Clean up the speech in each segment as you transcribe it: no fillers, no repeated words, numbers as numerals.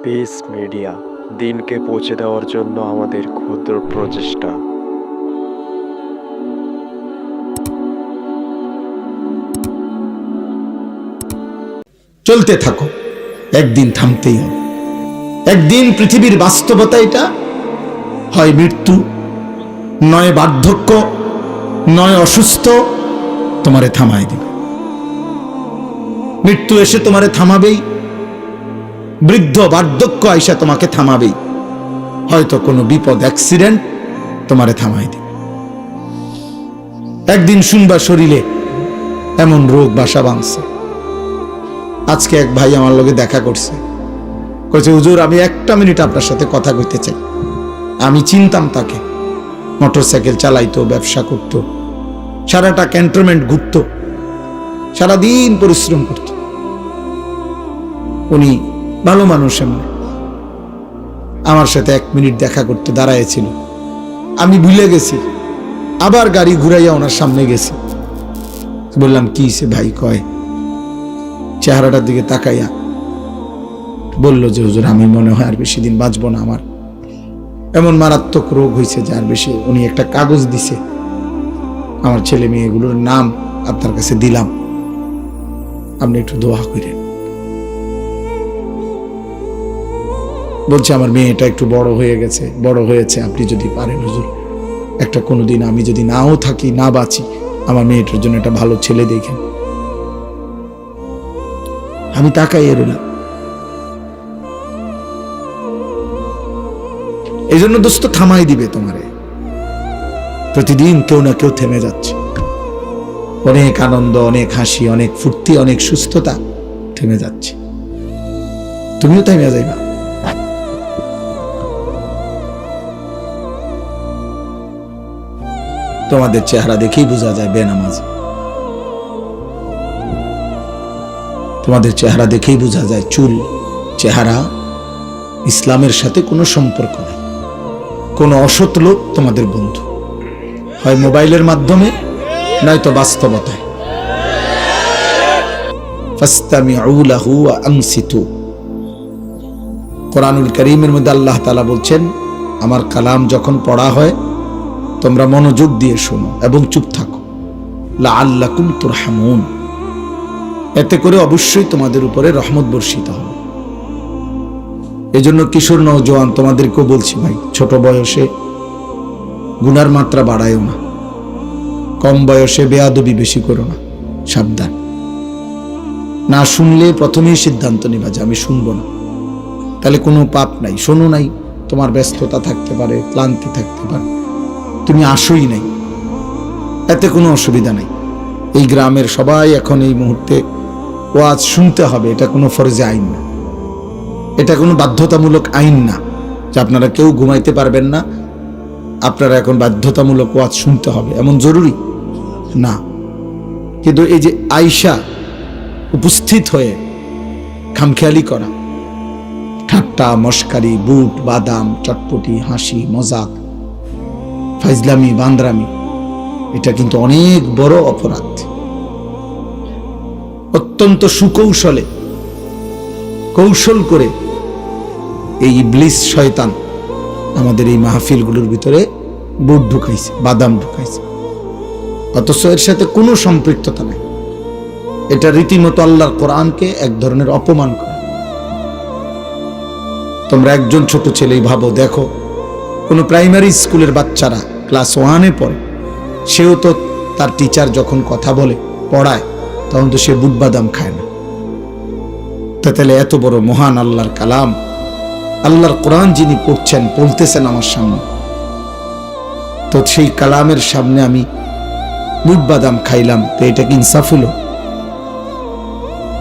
Piece media দিনকে পৌঁছে দেওয়ার জন্য আমাদের ক্ষুদ্র প্রচেষ্টা। চলতে থাকো, একদিন থামতেই হবে। একদিন পৃথিবীর বাস্তবতা এটা, হয় মৃত্যু, নয় বার্ধক্য, নয় অসুস্থ, তোমারে থামাই দিবে। মৃত্যু এসে তোমারে থামাবেই, বৃদ্ধ বার্ধক্য আইসা তোমাকে থামাবেই, হয়তো কোনো বিপদ অ্যাক্সিডেন্ট তোমারে থামাই দিবে। একদিন শুনবা শরীরে এমন রোগ বাসা বাঁধছে। আজকে এক ভাই আমার লগে দেখা করছে, কইছে হুজুর আমি একটা মিনিট আপনার সাথে কথা কইতে চাই। আমি চিনতাম তাকে, মোটরসাইকেল চালাইতো, ব্যবসা করত, সারাটা ক্যান্টনমেন্ট ঘুরত, সারাদিন পরিশ্রম করত। উনি ভালো মানুষ, এমনি আমার সাথে এক মিনিট দেখা করতে দাঁড়াইছিল। আমি ভুলে গেছি, আবার গাড়ি ঘুরাইয়া ওনার সামনে গেছি। বললাম কি সে ভাই? কয় চেহারাটার দিকে তাকাইয়া বলল যে হুজুর আমি মনে হয় আর বেশি দিন বাঁচবো না, আমার এমন মারাত্মক রোগ হয়েছে যে আর বেশি। উনি একটা কাগজ দিছে, আমার ছেলে মেয়েগুলোর নাম আপনার কাছে দিলাম, আপনি একটু দোয়া করেন। বলছে আমার মেয়েটা একটু বড় হয়ে গেছে, বড় হয়েছে, আপনি যদি পারেন হুজুর একটা কোনোদিন আমি যদি নাও থাকি, না বাঁচি, আমার মেয়েটার জন্য একটা ভালো ছেলে দেখেন। আমি তাকাইয়ে রইলাম। এই জন্য দোস্ত থামাই দিবে তোমারে। প্রতিদিন কেউ না কেউ থেমে যাচ্ছে। অনেক আনন্দ, অনেক হাসি, অনেক ফুর্তি, অনেক সুস্থতা থেমে যাচ্ছে। তুমিও থেমে যাইবা। তোমাদের চেহারা দেখেই বোঝা যায় বেনামাজ। তোমাদের চেহারা দেখেই বোঝা যায় চুল, চেহারা ইসলামের সাথে কোনো সম্পর্ক নেই। কোনো অসৎ লোক তোমাদের বন্ধু, হয় মোবাইলের মাধ্যমে নয়তো বাস্তবতায়। ফাসতামিউ লাহু ওয়া আনসিতু। কোরআনুল কারীমের মধ্যে আল্লাহ তাআলা বলছেন আমার কালাম যখন পড়া হয় তোমরা মনোযোগ দিয়ে শোনো এবং চুপ থাকো, লাআল্লাকুম তুরহামুন। এতে করে অবশ্যই তোমাদের উপরে রহমত বর্ষিত হবে। এই জন্য কিশোর নওজোয়ান তোমাদেরকেও বলছি ভাই, ছোট বয়সে গুনার মাত্রা বাড়ায়ও না, কম বয়সে বেয়াদবি বেশি করো না, সাবধান। না শুনলে প্রথমেই সিদ্ধান্ত নিবা যে আমি শুনবো না, তাহলে কোনো পাপ নাই। শোনো নাই, তোমার ব্যস্ততা থাকতে পারে, ক্লান্তি থাকতে পারে, তুমি আসোই নাই, এতে কোনো অসুবিধা নাই। এই গ্রামের সবাই এখন এই মুহূর্তে ওয়াজ শুনতে হবে, এটা কোনো ফরজে আইন না, এটা কোনো বাধ্যতামূলক আইন না যে আপনারা কেউ ঘুমাইতে পারবেন না, আপনারা এখন বাধ্যতামূলক ওয়াজ শুনতে হবে, এমন জরুরি না। কিন্তু এই যে আয়শা উপস্থিত হয়ে খামখেয়ালি করা, ঠাট্টা মস্কারি, বুট বাদাম, চটপটি, হাসি মজাক, ফাইজলামি বান্দ্রামি, এটা কিন্তু অনেক বড় অপরাধ। অত্যন্ত সুকৌশলে, কৌশল করে এই ইবলিস শয়তান আমাদের এই মাহফিলগুলোর ভিতরে বুট ঢুকাইছে, বাদাম ঢুকাইছে, অথচ এর সাথে কোনো সম্পৃক্ততা নাই। এটা রীতিমতো আল্লাহর কোরআনকে এক ধরনের অপমান করা। তোমরা একজন ছোট ছেলেই ভাবো, দেখো কোনো প্রাইমারি স্কুলের বাচ্চারা ক্লাস 1-এ পড়ে, সেও তো তার টিচার যখন কথা বলে পড়ায় তখন তো সে বুট বাদাম খায় না। তাহলে এত বড় মহান আল্লাহর কালাম, আল্লাহর কোরআন যিনি পড়ছেন, পড়তেছেন আমার সামনে, তো সেই কালামের সামনে আমি বুট বাদাম খাইলাম, তো এটা কি ইনসাফ হলো?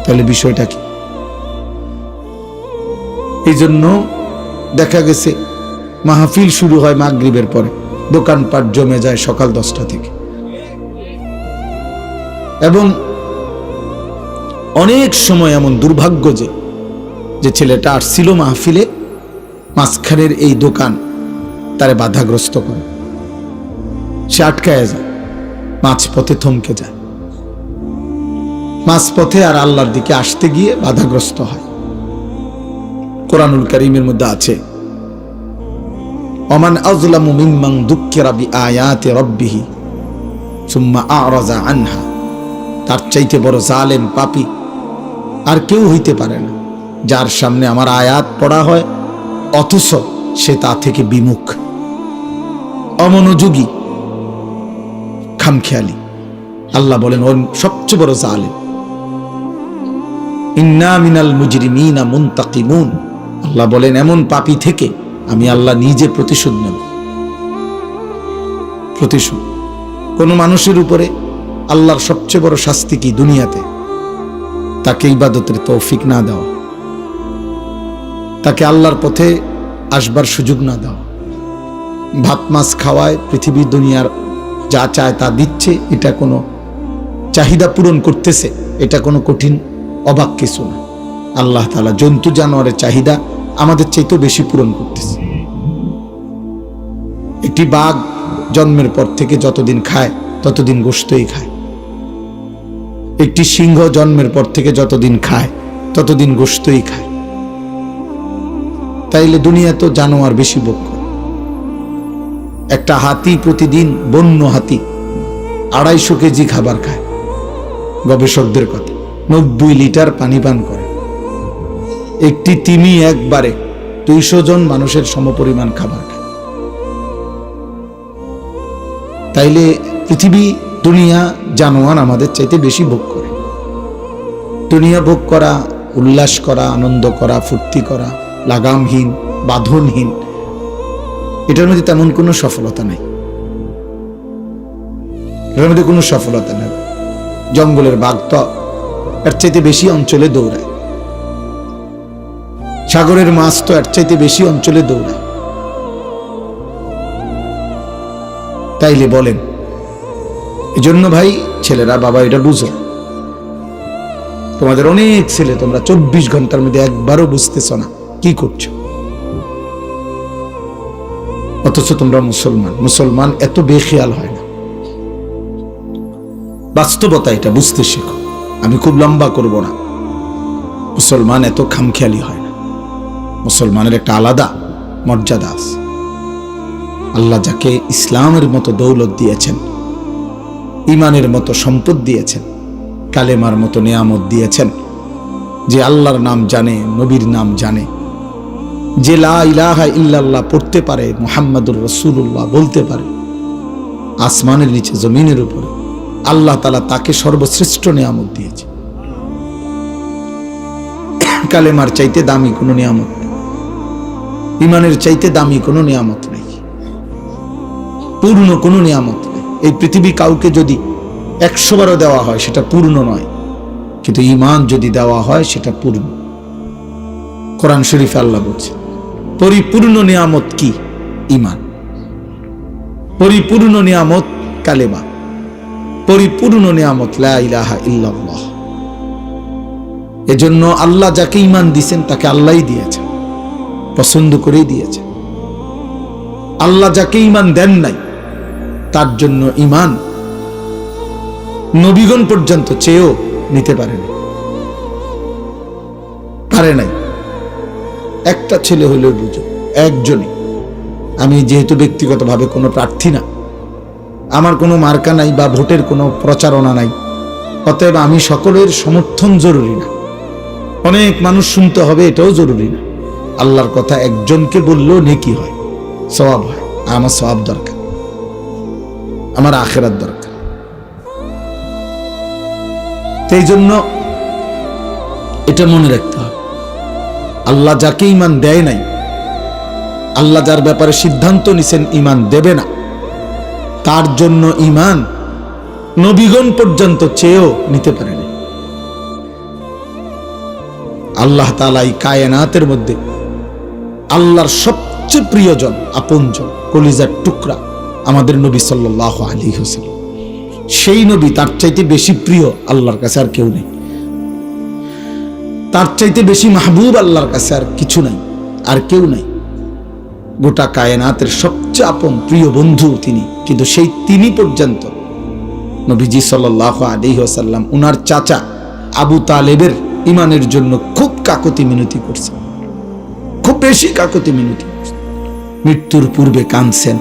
তাহলে বিষয়টা কি? এই জন্য দেখা গেছে মাহফিল শুরু হয় মাগরিবের পরে, দোকানপাট জমে যায় সকাল 10টা থেকে, এবং অনেক সময় এমন দুর্ভাগ্য যে ছেলেটা আসছিল মাহফিলে, মাঝখানের এই দোকান তারে বাধাগ্রস্ত করে, সে আটকায় যায়, মাঝপথে থমকে যায়, মাঝপথে আর আল্লাহর দিকে আসতে গিয়ে বাধাগ্রস্ত হয়। কোরআনুল কারীমের মধ্যে আছে, ওমান আযলামু মিম্মান দুক্কিরা বিআয়াতি রাব্বিহি সুম্মা আ'রাযা আনহা। তার চাইতে বড় জালেম পাপী আর কেউ হইতে পারে না, যার সামনে আমার আয়াত পড়া হয় অথচ সে তা থেকে বিমুখ, অমনোযোগী, খামখেয়ালি। আল্লাহ বলেন ও সবচেয়ে বড় জালেম। ইন্না মিনাল মুজরিমিনা মুনতাকিমুন। আল্লাহ বলেন এমন পাপী থেকে আমি আল্লাহ নিজে প্রতিশোধ নেব। প্রতিশোধ। কোন মানুষের উপরে আল্লাহর সবচেয়ে বড় শাস্তি কি দুনিয়াতে? তাকে ইবাদতের তৌফিক না দেওয়া, তাকে আল্লাহর পথে আসবার সুযোগ না দেওয়া। ভাত মাছ খাওয়ায়, পৃথিবী দুনিয়ার যা চায় তা দিচ্ছে, এটা কোনো চাহিদা পূরণ করতেছে, এটা কোনো কঠিন অবাক কিছু না। আল্লাহ তাআলা জন্তু জানোয়ারের চাহিদা আমাদের চাইতেও বেশি পূরণ করতেছে। একটি বাঘ জন্মের পর থেকে যতদিন খায় ততদিন গোশতই খায়। একটি সিংহ জন্মের পর থেকে যতদিন খায় ততদিন গোশতই খায়। তাইলে দুনিয়া তো জানোয়ার বেশি ভোগ করে। একটা হাতি প্রতিদিন, বন্য হাতি 250 কেজি খাবার খায়। গবেষকদের কথা, 90 লিটার পানি পান করে। একটি তিমি একবারে 200 জন মানুষের সমপরিমাণ খাবার খায়। তাইলে পৃথিবী, দুনিয়া, জানোয়ার আমাদের চাইতে বেশি ভোগ করে। দুনিয়া ভোগ করা, উল্লাস করা, আনন্দ করা, ফুর্তি করা, লাগামহীন, বাঁধনহীন, এটার মধ্যে তেমন কোনো সফলতা নেই। এটার মধ্যে কোনো সফলতা নেই। জঙ্গলের বাঘ তো এর চাইতে বেশি অঞ্চলে দৌড়ায়। সাগরের মাছ তো এর চাইতে বেশি অঞ্চলে দৌড়ায়। তাইলে বলেন, এজন্য ভাই ছেলেরা, বাবা এটা বুঝো, তোমাদের অনেক ছেলে, তোমরা 24 ঘন্টার মধ্যে একবারও বুঝতেছ না কি করছো, অথচ তোমরা মুসলমান। মুসলমান এত বেখেয়াল হয় না। বাস্তবতা এটা বুঝতে শেখো। আমি খুব লম্বা করব না। মুসলমান এত খামখেয়ালি হয় না। মুসলমানের একটা আলাদা মর্যাদা আছে। আল্লাহ যাকে ইসলামের মতো দৌলত দিয়েছেন, ইমানের মতো সম্পদ দিয়েছেন, কালেমার মতো নিয়ামত দিয়েছেন, যে আল্লাহর নাম জানে, নবীর নাম জানে, যে লা ইলাহা ইল্লাল্লাহ পড়তে পারে, মুহাম্মাদুর রাসূলুল্লাহ বলতে পারে, আসমানের নিচে জমিনের উপরে আল্লাহ তাআলা তাকে সর্বশ্রেষ্ঠ নিয়ামত দিয়েছে। কালেমার চাইতে দামি কোনো নিয়ামত নেই, ইমানের চাইতে দামি কোনো নিয়ামত নেই, পূর্ণ কোনো নিয়ামত নেই। এই পৃথিবী কাউকে যদি 100 বারও দেওয়া হয় সেটা পূর্ণ নয়, কিন্তু ঈমান যদি দেওয়া হয় সেটা পূর্ণ। কোরআন শরীফে আল্লাহ বলছে পরিপূর্ণ নিয়ামত কি? ঈমান। পরিপূর্ণ নিয়ামত কালেমা, পরিপূর্ণ নিয়ামত লা ইলাহা ইল্লাল্লাহ। এজন্য আল্লাহ যাকে ঈমান দিয়েছেন তাকে আল্লাহই দিয়েছেন, পছন্দ করেই দিয়েছেন। আল্লাহ যাকে ঈমান দেন নাই তার জন্য ঈমান নবীগণ পর্যন্ত চেয়েও নিতে পারেনি, পারে নাই। একটা ছেলে হলেও বুঝো, একজনই। আমি যেহেতু ব্যক্তিগতভাবে কোনো প্রার্থী না, আমার কোনো মার্কা নাই বা ভোটের কোনো প্রচারণা নাই, অতএব আমি সকলের সমর্থন জরুরি না, অনেক মানুষ শুনতে হবে এটাও জরুরি না। আল্লাহর কথা একজনকে বললেও নেকি হয়, সওয়াব হয়। আমার সওয়াব দরকার, আমার আখিরাত দরকার। এই জন্য এটা মনে রাখতে হবে, আল্লাহ যাকে ঈমান দেয় নাই, আল্লাহ যার ব্যাপারে সিদ্ধান্ত নিছেন ঈমান দেবে না, তার জন্য ঈমান নবীগণ পর্যন্ত চেয়েও নিতে পারেনি। আল্লাহ তাআলা এই কায়নাতের মধ্যে আল্লাহর সবচেয়ে প্রিয়জন, আপনজন, কলিজার টুকরা আমাদের নবী সাল্লাল্লাহু আলাইহি ওয়াসাল্লাম। সেই নবী, তার চাইতে বেশি প্রিয় আল্লাহর কাছে আর কেউ নেই, তার চাইতে বেশি মাহবুব আল্লাহর কাছে আর কিছু নাই, আর কেউ নাই। গোটা কায়নাতের সবচেয়ে আপন প্রিয় বন্ধু তিনি, কিন্তু সেই তিনি পর্যন্ত নবীজি সাল্লাল্লাহু আলাইহি ওয়াসাল্লাম উনার চাচা আবু তালেবের ঈমানের জন্য খুব কাকুতি মিনতি করছেন। খুব বেশি কাকুতি মিনতি করছেন, মৃত্যুর পূর্বে কাঁদছেন,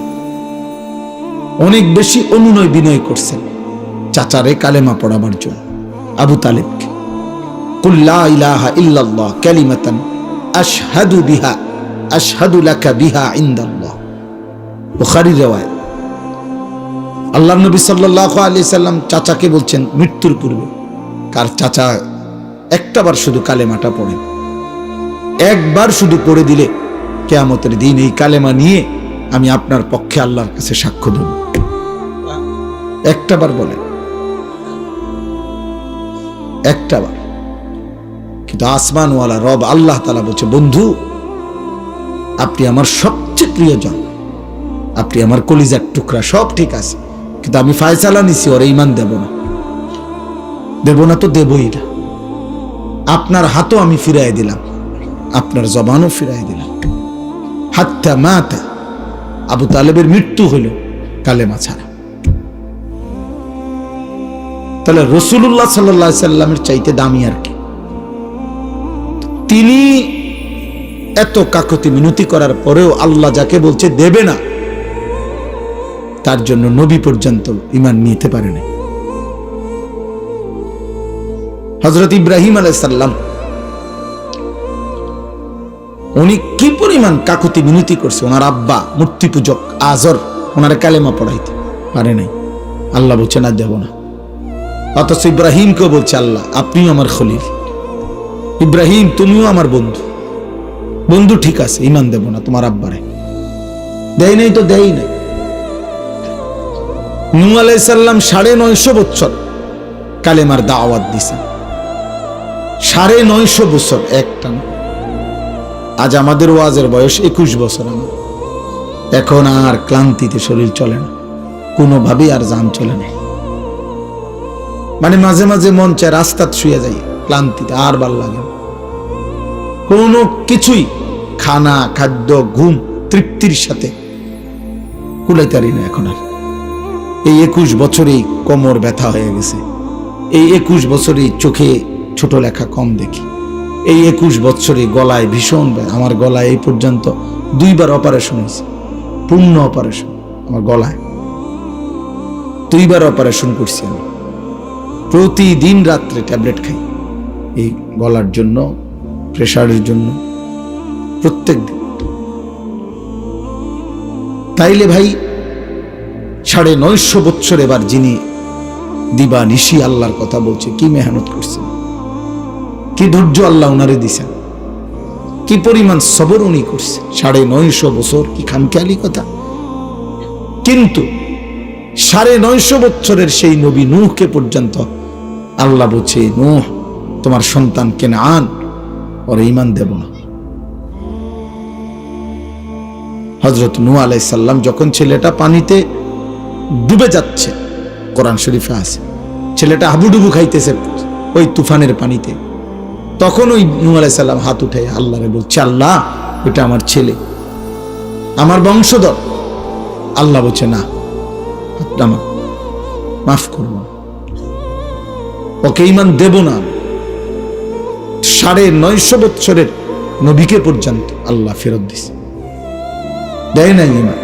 অনেক বেশি অনুনয় বিনয় করছেন চাচারে কালেমা পড়াবার জন্য। আবু তালেবকে কুল লা ইলাহা ইল্লাল্লাহ কালিমাতান আশহাদু লাকা বিহা ইনদাল্লাহ, বুখারী riwayat। আল্লাহর নবী সাল্লাল্লাহু আলাইহি সাল্লাম চাচাকে বলছেন মৃত্যুর পূর্বে, কার চাচা একটাবার শুধু কালেমাটা পড়েন, একবার শুধু পড়ে দিলে কিয়ামতের দিন এই কালেমা নিয়ে আমি আপনার পক্ষে আল্লাহর কাছে সাক্ষ্য দেব। একটাবার বলেন, একটাবার। কিন্তু আসমানওয়ালা রব আল্লাহ তাআলা বলছে, বন্ধু আপনি আমার সবচেয়ে প্রিয়জন, আপনি আমার কলিজার টুকরা, সব ঠিক আছে, কিন্তু আমি ফায়সালা নিছি ওর ঈমান দেব না, দেব না তো দেবই না। আপনার হাতও আমি ফিরাই দিলাম, আপনার জবানও ফিরাই দিলাম। হাত্তা মাতা, আবু তালেবের মৃত্যু হলো কালেমা ছাড়া। তাহলে রাসূলুল্লাহ সাল্লাল্লাহু আলাইহি সাল্লামের চাইতে দামি আর কি? তিনি এত কাকুতি মিনতি করার পরেও আল্লাহ যাকে বলছে দেবে না, তার জন্য নবী পর্যন্ত ঈমান নিতে পারে না। হযরত ইব্রাহিম আলাইহিস সালাম উনি কি পরিমাণ কাকুতি মিনতি করছে, ওনার আব্বা মূর্তি পূজক আজর ওনার কালেমা পড়াইতে পারে নাই, আল্লাহ বলছে না দেব না। অথচ ইব্রাহিমকে বলছে আল্লাহ আপনিও আমার খলিল, ইব্রাহিম তুমিও আমার বন্ধু, বন্ধু ঠিক আছে ঈমান দেব না তোমার আব্বারে। দেয় নাই তো দেয় নাই। নূহ আলাইহিস সালাম 950 বছর কালেমার দাওয়াত দিয়েছেন, 950 বছর একটা না। আজ আমাদের ওয়াজের বয়স 21 বছর আমার, এখন আর ক্লান্তিতে শরীর চলে না, কোনোভাবেই আর জান চলে না। মানে মাঝে মাঝে মন চায় রাস্তাত শুয়ে যাই, ক্লান্তিতে আর ভাল লাগে না। কোনো কিছুই খানা খাদ্য ঘুম তৃপ্তির সাথে কুলাইতে পারি না এখন আর। এই 21 বছরেই কোমর ব্যথা হয়ে গেছে, এই 21 বছরেই চোখে ছোট লেখা কম দেখি, এই 21 বছরে গলায় ভীষণ, আমার গলায় এই পর্যন্ত 2বার অপারেশন হয়েছে, পূর্ণ অপারেশন আমার গলায়, 2বার অপারেশন করছি আমি। প্রতিদিন রাত্রে ট্যাবলেট খাই এই গলার জন্য, প্রেশারের জন্য, প্রত্যেক দিন। তাইলে ভাই 950 বছর এবার যিনি দিবা নিশি আল্লাহর কথা বলছে, কি মেহনত করছেন, কি ধৈর্য আল্লাহ উনারে দিছেন, কি পরিমাণ সবর উনি করছেন। 950 বছর কি খামখেয়ালি কথা? কিন্তু 950 বছরের সেই নবী নূহকে পর্যন্ত আল্লাহ বলছে, নূহ তোমার সন্তান কেনান ওর ঈমান দেব না। হযরত নূহ আলাইহিস সালাম যখন ছেলেটা পানিতে ডুবে যাচ্ছে, কোরআন শরীফে আছে ছেলেটা হাবুডুবু খাইতেছে ওই তুফানের পানিতে, তখন ওই নূহ আলাইহিস সালাম হাত উঠে আল্লাহরে বলছে, আল্লাহ এটা আমার ছেলে, আমার বংশধর। আল্লাহ বলছে না, মাফ করব, ওকে ঈমান দেব না। 950 বছরের নবীকে পর্যন্ত আল্লাহ ফেরত দিছে, দেয় নাই ঈমান।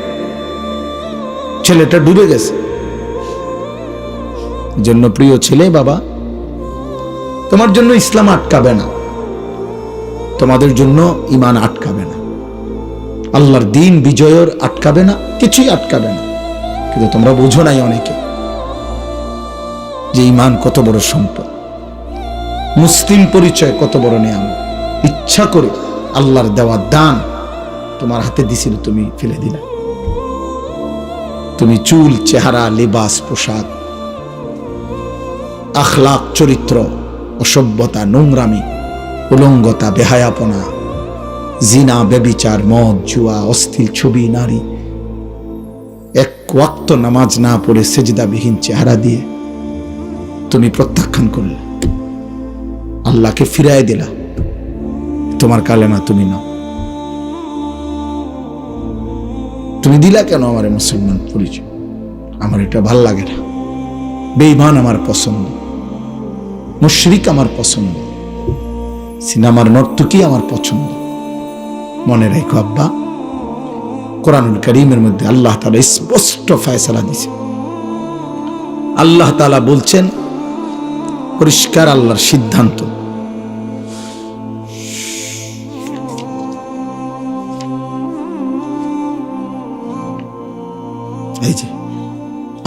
ছেলেটা ডুবে গেছে। জন্য প্রিয় ছেলে, বাবা তোমার জন্য ইসলাম আটকাবে না, তোমাদের জন্য ঈমান আটকাবে না, আল্লাহর দ্বীন বিজয়ের আটকাবে না, কিছুই আটকাবে না। কিন্তু তোমরা বুঝো নাই অনেকে যে ঈমান কত বড় সম্পদ, মুসলিম পরিচয় কত বড় নিয়ামত। ইচ্ছা করে আল্লাহর দেওয়া দান তোমার হাতে দিছিল, তুমি ফেলে দিলা। তুমি চুল, চেহারা, লিবাস, পোশাক, আখলাক, চরিত্র, অসভ্যতা, নোংরামি, উলঙ্গতা, বেহায়াপনা, জিনা, বেবিচার, মদ, জুয়া, অশ্লীল ছবি, নারী, এক ওয়াক্ত নামাজ না পড়ে সেজদাবিহীন চেহারা দিয়ে তুমি প্রত্যাখ্যান করলে, আল্লাহকে ফিরাই দিলা। তোমার কালেমা তুমি নাও, তুমি দিলা কেন আমার মুসলমান পরিচয়? আমার এটা ভাল লাগে না, বেঈমান আমার পছন্দ, মুশরিক আমার পছন্দ, সিনেমার নর্তকী আমার পছন্দ, মনে রাখো আব্বা, কোরআনুল কারীমের মধ্যে আল্লাহ তাআলা স্পষ্ট ফয়সালা দিয়েছে। আল্লাহ তাআলা বলছেন, পরিষ্কার আল্লাহর সিদ্ধান্ত, এই যে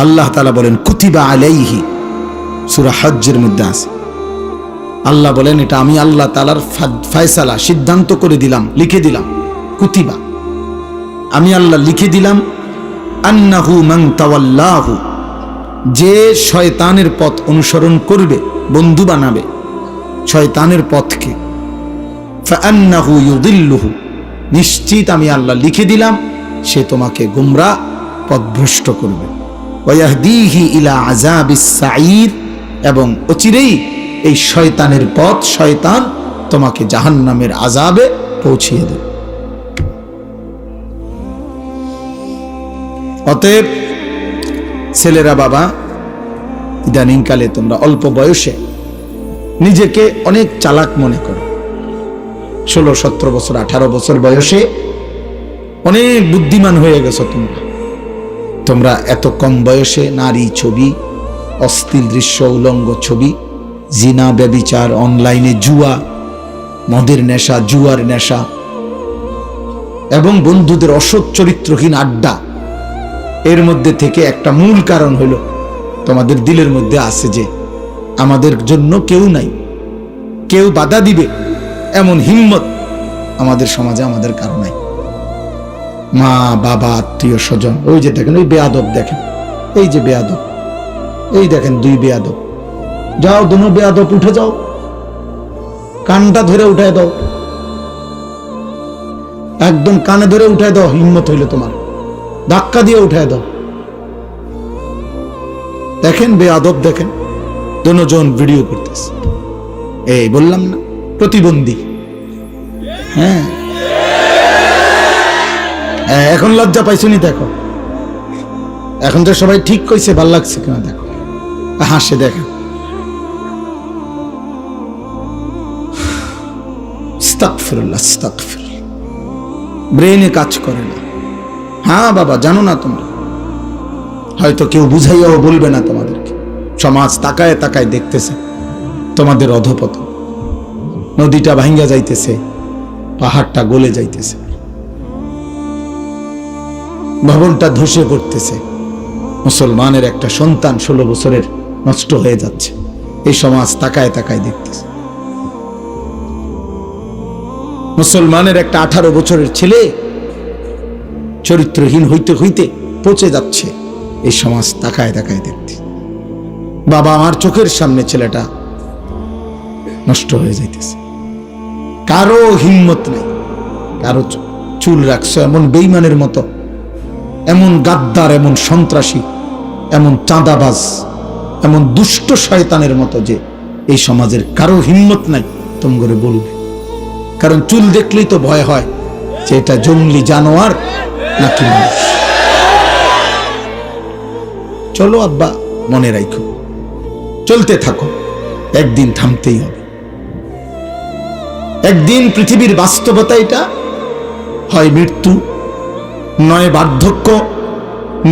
আল্লাহ তাআলা বলেন কুতিবা আলাইহি, সূরা হজ্জের মধ্যে আছে। আল্লাহ বলেন এটা আমি আল্লাহ তাআলার ফয়সালা, সিদ্ধান্ত করে দিলাম, লিখে দিলাম। কুতিবা, আমি আল্লাহ লিখে দিলাম, আন্নাহু মান তাওয়াল্লাহু, যে শয়তানের পথ অনুসরণ করবে, বন্ধু বানাবে শয়তানের পথকে, ফাআন্নাহু ইউদিল্লুহু, নিশ্চিত আমি আল্লাহ লিখে দিলাম সে তোমাকে গোমরাহ পথভ্রষ্ট করবে। ওয়াহদিহি ইলা আযাবিস সাঈর, এবং অচিরেই এই শয়তানের পথ, শয়তান তোমাকে জাহান্নামের আযাবে পৌঁছিয়ে দেবে। অতএব ছেলেরা, বাবা, ইদানিংকালে তোমরা অল্প বয়সে নিজেকে অনেক চালাক মনে করো। 16, 17 বছর, 18 বছর বয়সে অনেক বুদ্ধিমান হয়ে গেছো তোমরা এত কম বয়সে নারী ছবি, অশ্লীল দৃশ্য, উলঙ্গ ছবি, জিনা, ব্যভিচার, অনলাইনে জুয়া, মদের নেশা, জুয়ার নেশা এবং বন্ধুদের অসৎ চরিত্রহীন আড্ডা, এর মধ্যে থেকে একটা মূল কারণ হলো তোমাদের দিলের মধ্যে আছে যে আমাদের জন্য কেউ নাই, কেউ বাধা দিবে এমন হিম্মত আমাদের সমাজে আমাদের কারো নাই। মা, বাবা, আত্মীয় স্বজন, ওই যে দেখেন ওই বেয়াদব, দেখেন এই যে বেয়াদব, এই দেখেন 2 বেয়াদব, যাও দুনো বেয়াদব উঠে যাও, কানটা ধরে উঠায় দাও, একদম কানে ধরে উঠায় দাও, হিম্মত হইলে তোমার ধাক্কা দিয়ে উঠায় দাও। দেখেন বেয়াদব, দেখেন দুজন ভিডিও করতেছে, এই বললাম না প্রতিবন্ধী। হ্যাঁ, এখন লজ্জা পাইছনি? দেখো এখন তো সবাই ঠিক কইছে, ভাল লাগছে কিনা দেখো, হাসে, দেখেন আস্তাগফিরুল্লাহ, আস্তাগফিরুল্লাহ, ব্রেনে কাজ করে না। হ্যাঁ বাবা, জানো না তোমরা, হয়তো কেউ বুঝাইয়াও বলবে না তোমাদেরকে, সমাজ তাকায় তাকায় দেখতেছে তোমাদের অধপতন, নদীটা ভাঙ্গা যাইতেছে, পাহাড়টা গলে যাইতেছে, ভবনটা ধসে পড়তেছে, মুসলমানের একটা সন্তান 16 বছরের নষ্ট হয়ে যাচ্ছে, এই সমাজ তাকায় তাকায় দেখতেছে। মুসলমানের একটা 18 বছরের ছেলে চরিত্রহীন হইতে হইতে পচে যাচ্ছে, এই সমাজ তাকায় তাকায় দেখতে। বাবা, আমার চোখের সামনে ছেলেটা নষ্ট হয়ে যাইতেছে, কারো হিম্মত নেই, কারো চুল রাখছো এমন বেঈমানের মতো, এমন গাদ্দার, এমন সন্ত্রাসী, এমন চাঁদাবাজ, এমন দুষ্ট শয়তানের মতো যে এই সমাজের কারো হিম্মত নাই তোমরা বলবে। কারণ চুল দেখলেই তো ভয় হয় যে এটা জঙ্গলি জানোয়ার নাকি মানুষ। চলো আব্বা, মনে রাখো, চলতে থাকো, একদিন থামতেই হবে। একদিন পৃথিবীর বাস্তবতা এটা, হয় মৃত্যু, নয় বার্ধক্য,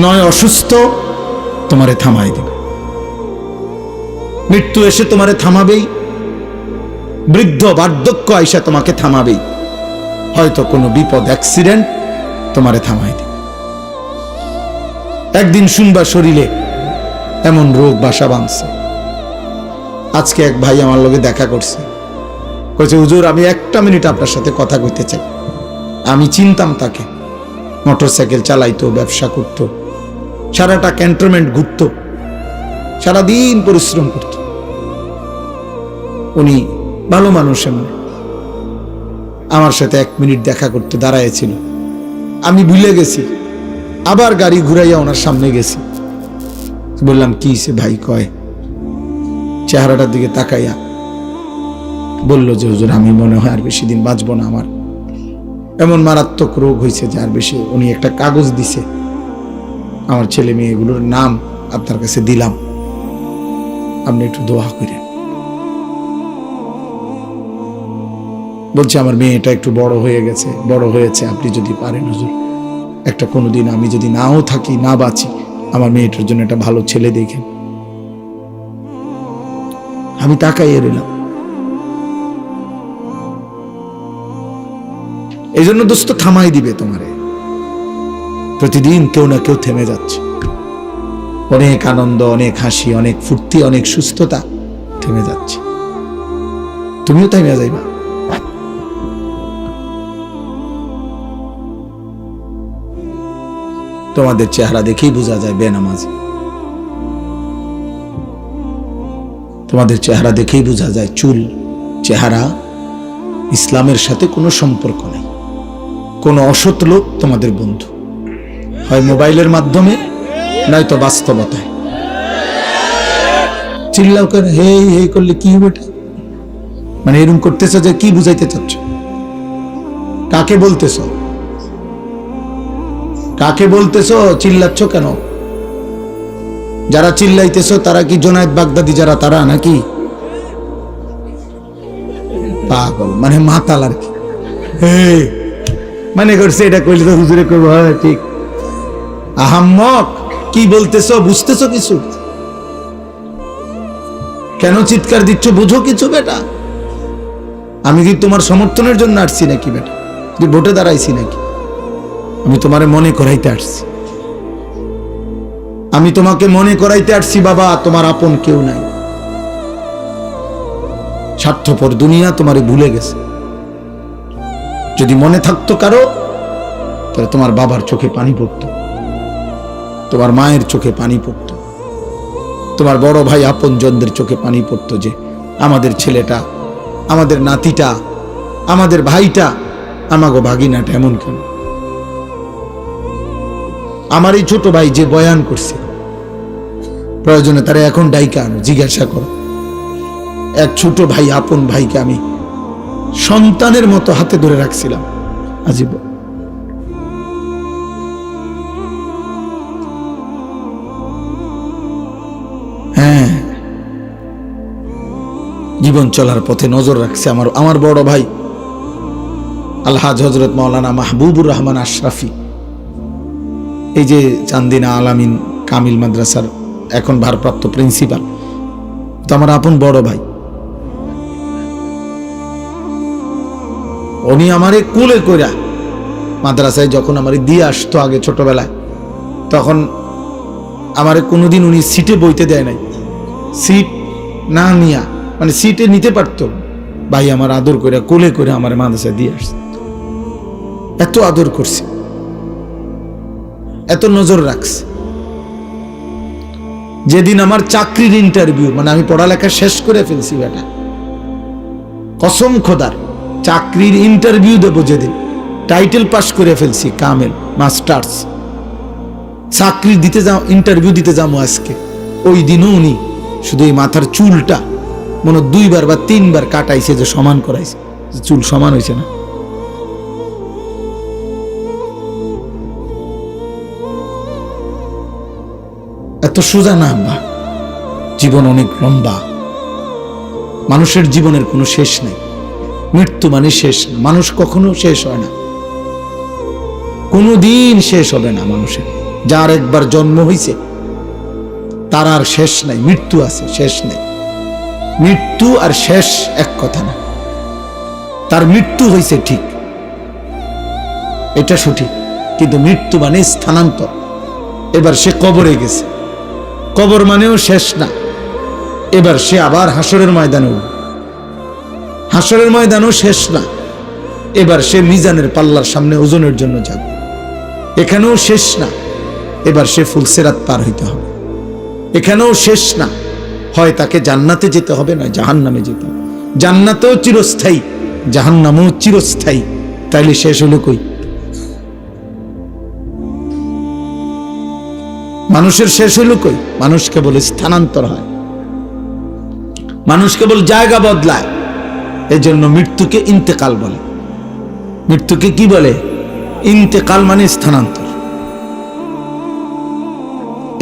নয় অসুস্থ, তোমারে থামাই দেবে। মৃত্যু এসে তোমারে থামাবেই, বৃদ্ধ বার্ধক্য আইসা তোমাকে থামাবেই, হয়তো কোনো বিপদ, অ্যাক্সিডেন্ট তোমারে থামাই দেবে। একদিন শুনবা শরীরে এমন রোগ বাসা বাঁধছে। আজকে এক ভাই আমার লগে দেখা করছে, কইছে হুজুর আমি 1 মিনিট আপনার সাথে কথা কইতে চাই। আমি চিনতাম তাকে, মোটরসাইকেল চালাইতো, ব্যবসা করত, সারাটা ক্যান্টনমেন্ট ঘুরত, সারাদিন পরিশ্রম করত। উনি ভালো মানুষ, এমন আমার সাথে 1 মিনিট দেখা করতে দাঁড়াইছিল। আমি ভুলে গেছি, আবার গাড়ি ঘুরাইয়া ওনার সামনে গেছি, বললাম কি সে ভাই? কয় চেহারাটার দিকে তাকাইয়া বলল যে হুজুর আমি মনে হয় আর বেশি দিন বাঁচব না, আমার এমন মারাত্মক রোগ হয়েছে যে আর বেশি। উনি একটা কাগজ দিছে, আমার ছেলে মেয়েগুলোর নাম আপনার কাছে দিলাম, আপনি একটু দোয়া করেন। বলছে আমার মেয়েটা একটু বড় হয়ে গেছে, বড় হয়েছে, আপনি যদি পারেন হুজুর একটা কোনোদিন আমি যদি নাও থাকি, না বাঁচি, আমার মেয়েটার জন্য একটা ভালো ছেলে দেখেন। আমি তাকাইয়ে রইলাম। এই জন্য দোস্ত থামাই দিবে তোমারে। প্রতিদিন কেউ না কেউ থেমে যাচ্ছে, অনেক আনন্দ, অনেক হাসি, অনেক ফুর্তি, অনেক সুস্থতা থেমে যাচ্ছে। তুমিও থেমে যাইবা। তোমাদের চেহারা দেখেই বোঝা যায় বেনামাজি, তোমাদের চেহারা দেখেই বোঝা যায় চুল, চেহারা ইসলামের সাথে কোনো সম্পর্ক নেই। কোন অসৎ লোক তোমাদের বন্ধু, হয় মোবাইলের মাধ্যমে নয়তো বাস্তবতায়। চিল্লাও কেন, হে হে করলে কি হবে? মানে এরকম করতেছ যে কি বুঝাইতে চাচ্ছ? কাকে বলতেছ? কাকে বলতেছ? চিল্লাচ্ছ কেন? যারা চিল্লাইতেছ তারা কি জোনায়েদ বাগদাদি যারা, তারা নাকি পাগল, মানে মাতাল আর কি। মানে করছে এটা কইলে তো হুজুরে কইব হ্যাঁ ঠিক। আহাম্মক, কি বলতেছ? বুঝতেছ কিছু? কেন চিৎকার দিচ্ছ? বুঝো কিছু বেটা? আমি কি তোমার সমর্থনের জন্য আসছি নাকি বেটা? তুই ভোটে দাঁড়াইছি নাকি? আমি তোমারে মনে করাইতে আসছি। আমি তোমাকে মনে করাইতে আসছি বাবা, তোমার আপন কেউ নাই। স্বার্থপর দুনিয়া তোমারে ভুলে গেছে। যদি মনে থাকতো কারো, তাহলে তোমার বাবার চোখে পানি পড়তো, তোমার মায়ের চোখে পানি পড়তো, তোমার বড় ভাই আপন জনদের চোখে পানি পড়তো যে আমাদের ছেলেটা, আমাদের নাতিটা, আমাদের ভাইটা, আমাগো ভাগিনাটা এমন কেন? আমার এই ছোট ভাই যে বয়ান করছে, প্রয়োজনে তারা এখন ডাইকা আনো, জিজ্ঞাসা করো। এক ছোট ভাই, আপন ভাইকে আমি সন্তানের মতো হাতে ধরে রাখছিলাম আজীবন। হ্যাঁ, জীবন চলার পথে নজর রাখছে আমার বড় ভাই আলহাজ হযরত মাওলানা মাহবুবুর রহমান আশরাফি, এই যে চান্দিনা আলামিন কামিল মাদ্রাসার এখন ভারপ্রাপ্ত প্রিন্সিপাল, তো আমার আপন বড় ভাই। উনি আমারে কুলে কইরা মাদ্রাসায় যখন আমারে দিয়ে আসতো আগে ছোটবেলায়, তখন আমারে কোনোদিন উনি সিটে বইতে দেয় নাই। সিট না নিয়া, মানে সিটে নিতে পারতো, ভাই আমার আদর করে কোলে করে আমার মাদ্রাসায় দিয়ে আসছে। এত আদর করছে, এত নজর রাখছে। যেদিন আমার চাকরির ইন্টারভিউ, মানে আমি পড়ালেখা শেষ করে ফেলছি বেটা, কসম খোদার, চাকরির ইন্টারভিউ দেবো যেদিন, টাইটেল পাস করে ফেলছি কামেল মাস্টার্স, চাকরি দিতে যাও, ইন্টারভিউ দিতে যাবো আজকে, ওই দিনও উনি শুধু এই মাথার চুলটা মনে 2 বার বা 3 বার কাটাইছে, যে সমান করাইছে, চুল সমান হয়েছে না। এত সোজা না আব্বা, জীবন অনেক লম্বা। মানুষের জীবনের কোনো শেষ নেই, মৃত্যু মানে শেষ না। মানুষ কখনো শেষ হয় না, কোনোদিন শেষ হবে না মানুষের। যার একবার জন্ম হয়েছে তার আর শেষ নাই, মৃত্যু আছে, শেষ নেই। মৃত্যু আর শেষ এক কথা না। তার মৃত্যু হয়েছে ঠিক, এটা সঠিক, কিন্তু মৃত্যু মানে স্থানান্তর। এবার সে কবরে গেছে, কবর মানেও শেষ না। এবার সে আবার হাসরের ময়দানে উঠবে, হাসরের ময়দানও শেষ না। এবার সে মিজানের পাল্লার সামনে ওজনের জন্য যাবে, এখানেও শেষ না। এবার সে ফুলসিরাত পার হইতে হবে, এখানেও শেষ না। হয় তাকে জান্নাতে যেতে হবে, না জাহান্নামে যেতে হবে। জান্নাতেও চিরস্থায়ী, জাহান্নামেও চিরস্থায়ী। তাইলে শেষ হলো কই? মানুষের শেষ হলো কই? মানুষ কেবল স্থানান্তর হয়, মানুষ কেবল জায়গা বদলায়। এজন্য মৃত্যুকে ইন্তেকাল বলে। মৃত্যুকে কি বলে? ইন্তেকাল মানে স্থানান্তর।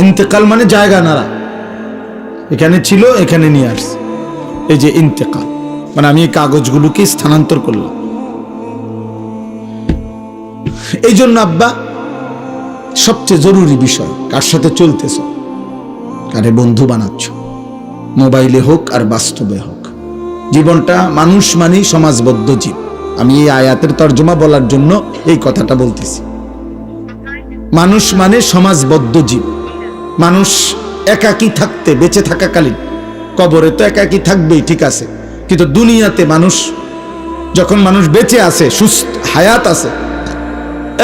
ইন্তেকাল মানে জায়গা নাড়া, এখানে ছিল এখানে নিয়ে আসছে, এই যে ইন্তেকাল। মানে আমি এই কাগজগুলোকে স্থানান্তর করলাম, এই জন্য আব্বা সবচেয়ে জরুরি বিষয়, কার সাথে চলতেছ, কারে বন্ধু বানাচ্ছ, মোবাইলে হোক আর বাস্তবে হোক। জীবনটা, মানুষ মানে সমাজবদ্ধ জীব। আমি এই আয়াতের তর্জমা বলার জন্য এই কথাটা বলতেছি। মানুষ মানে সমাজবদ্ধ জীব। মানুষ একাকী থাকতে, বেঁচে থাকাকালীন, কবরে তো একাকী থাকবেই, ঠিক আছে, কিন্তু দুনিয়াতে মানুষ যখন মানুষ বেঁচে আছে, সুস্থ হায়াত আছে,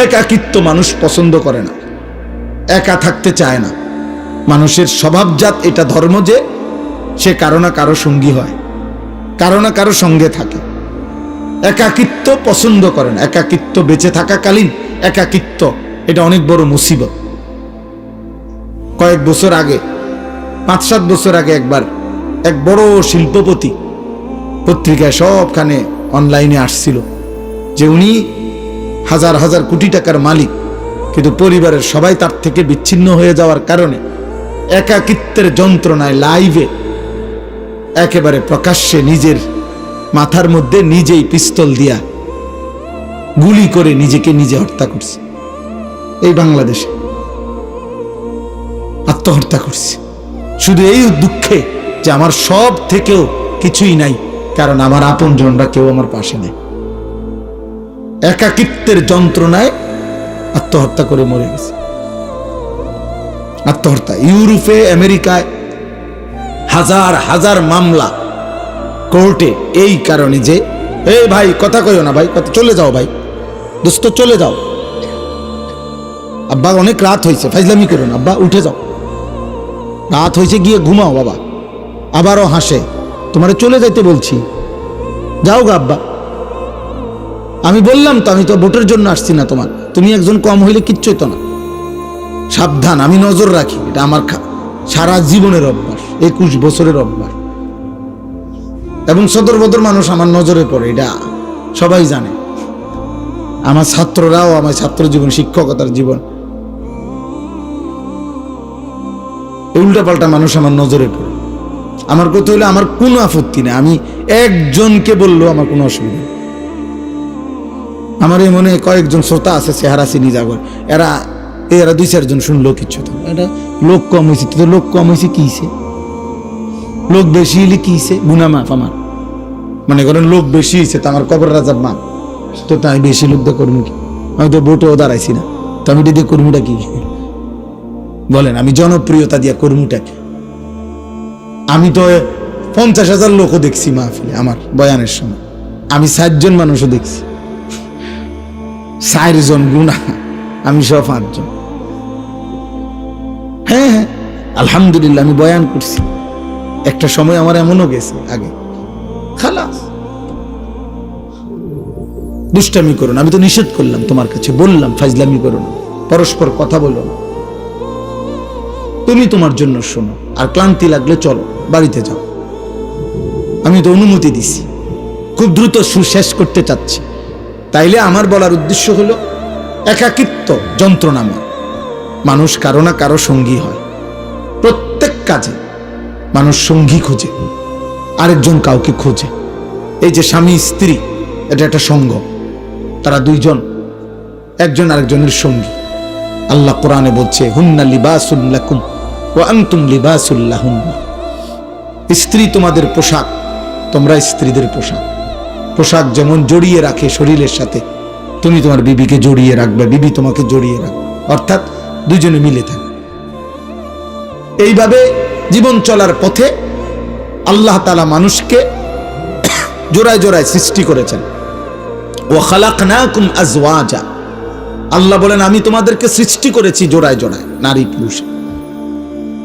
একাকিত্ব মানুষ পছন্দ করে না, একা থাকতে চায় না। মানুষের স্বভাবজাত এটা ধর্ম যে সে কারো না কারো সঙ্গী হয়, কারো না কারো সঙ্গে থাকে, একাকিত্ব পছন্দ করে না। একাকিত্ব, বেঁচে থাকাকালীন একাকিত্ব, এটা অনেক বড় মুসিবত। কয়েক বছর আগে, 5-7 বছর আগে একবার এক বড় শিল্পপতি পত্রিকায় সবখানে অনলাইনে আসছিল যে উনি হাজার হাজার কোটি টাকার মালিক, কিন্তু পরিবারের সবাই তার থেকে বিচ্ছিন্ন হয়ে যাওয়ার কারণে একাকিত্বের যন্ত্রণায় লাইভে একেবারে প্রকাশ্যে নিজের মাথার মধ্যে নিজেই পিস্তল দিয়া গুলি করে নিজেকে নিজে হত্যা করছে। এই বাংলাদেশে আত্মহত্যা করছে, শুধু এই দুঃখে যে আমার সব থেকেও কিছুই নাই, কারণ আমার আপনজনরা কেউ আমার পাশে নেই। একাকিত্বের যন্ত্রণায় আত্মহত্যা করে মরে গেছে। আত্মহত্যা। ইউরোপে, আমেরিকায় হাজার হাজার মামলা কোর্টে, এই কারণে যে এই ভাই কথা কইও না ভাই, কথা, চলে যাও ভাই, দোস্ত চলে যাও, আব্বা অনেক রাত হয়েছে, ফাইজলামি করো না আব্বা, উঠে যাও, রাত হয়েছে, গিয়ে ঘুমাও বাবা। আবারও হাসে, তোমারে চলে যাইতে বলছি, যাও গা আব্বা। আমি বললাম তো, আমি তো ভোটের জন্য আসছি না তোমার, তুমি একজন কম হইলে কিচ্ছুই তো না। সাবধান, আমি নজর রাখি, এটা আমার সারা জীবনের অভ্যাস, 21 বছরের অভ্যাস, এবং সদর বদর মানুষ আমার নজরে পড়ে, এটা সবাই জানে। আমার ছাত্ররাও, আমার ছাত্র জীবন, শিক্ষকতার জীবন, উল্টাপাল্টা মানুষ আমার নজরে পড়ে। আমার কথা হইলে আমার কোনো আপত্তি নেই, আমি একজনকে বললেও আমার কোনো অসুবিধা নেই। আমার এই মনে কয়েকজন শ্রোতা আছে, চেহারা চিনি যাগর, এরা 2-4 জন শুনলো কিচ্ছু তো, এটা লোক কম হয়েছে, তো লোক কম হয়েছে কি হয়েছে, লোক বেশি হলে কি হয়েছে, গুনা মাফ। আমার মনে করেন লোক বেশি হয়েছে, তো আমার কবর রাজার মা, তো তাই বেশি লোক দিয়ে করবো কি? আমি তো ভোটেও দাঁড়াইছি না, তো আমি দিয়ে কর্মীটা কি বলেন? আমি জনপ্রিয়তা দিয়া কর্মীটা কি? আমি তো 50,000 লোকও দেখছি মাহফিলে আমার বয়ানের সময়, আমি 7 জন মানুষও দেখছি, 4 জন গুণা, আমি সব 5 জন। হ্যাঁ হ্যাঁ, আলহামদুলিল্লাহ, আমি বয়ান করছি। একটা সময় আমার এমনও গেছে আগে, খালাস, দুষ্টামি করো না, আমি তো নিষেধ করলাম তোমার কাছে, বললাম ফাজলামি করো না, পরস্পর কথা বলো না, তুমি তোমার জন্য শোনো, আর ক্লান্তি লাগলে চলো বাড়িতে যাও। আমি তো অনুমতি দিছি, খুব দ্রুত সুশেষ করতে চাচ্ছি। তাইলে আমার বলার উদ্দেশ্য হলো, একাকিত্ব যন্ত্রণাময়, মানুষ কারো না কারো সঙ্গী হয়, প্রত্যেক কাজে মানুষ সঙ্গী খোঁজে, আরেকজন কাউকে খোঁজে। এই যে স্বামী স্ত্রী, এটা একটা সঙ্গ, তারা 2 জন একজন আরেকজনের সঙ্গী। আল্লাহ কোরআনে বলছে, হুন্না লিবাসুল লাকুম ওয়া আনতুম লিবাসুল লাহুন্না। স্ত্রী তোমাদের পোশাক, তোমরা স্ত্রীদের পোশাক। পোশাক যেমন জড়িয়ে রাখে শরীরের সাথে, তুমি তোমার বিবিকে জড়িয়ে রাখবে, বিবি তোমাকে জড়িয়ে রাখবে, অর্থাৎ 2 জনে মিলে থাকবে। এইভাবে জীবন চলার পথে আল্লাহ তাআলা মানুষকে জোড়ায় জোড়ায় সৃষ্টি করেছেন। ওয়া খালাকনাকুম আজওয়াজা, আল্লাহ বলেন আমি তোমাদেরকে সৃষ্টি করেছি জোড়ায় জোড়ায়, নারী পুরুষ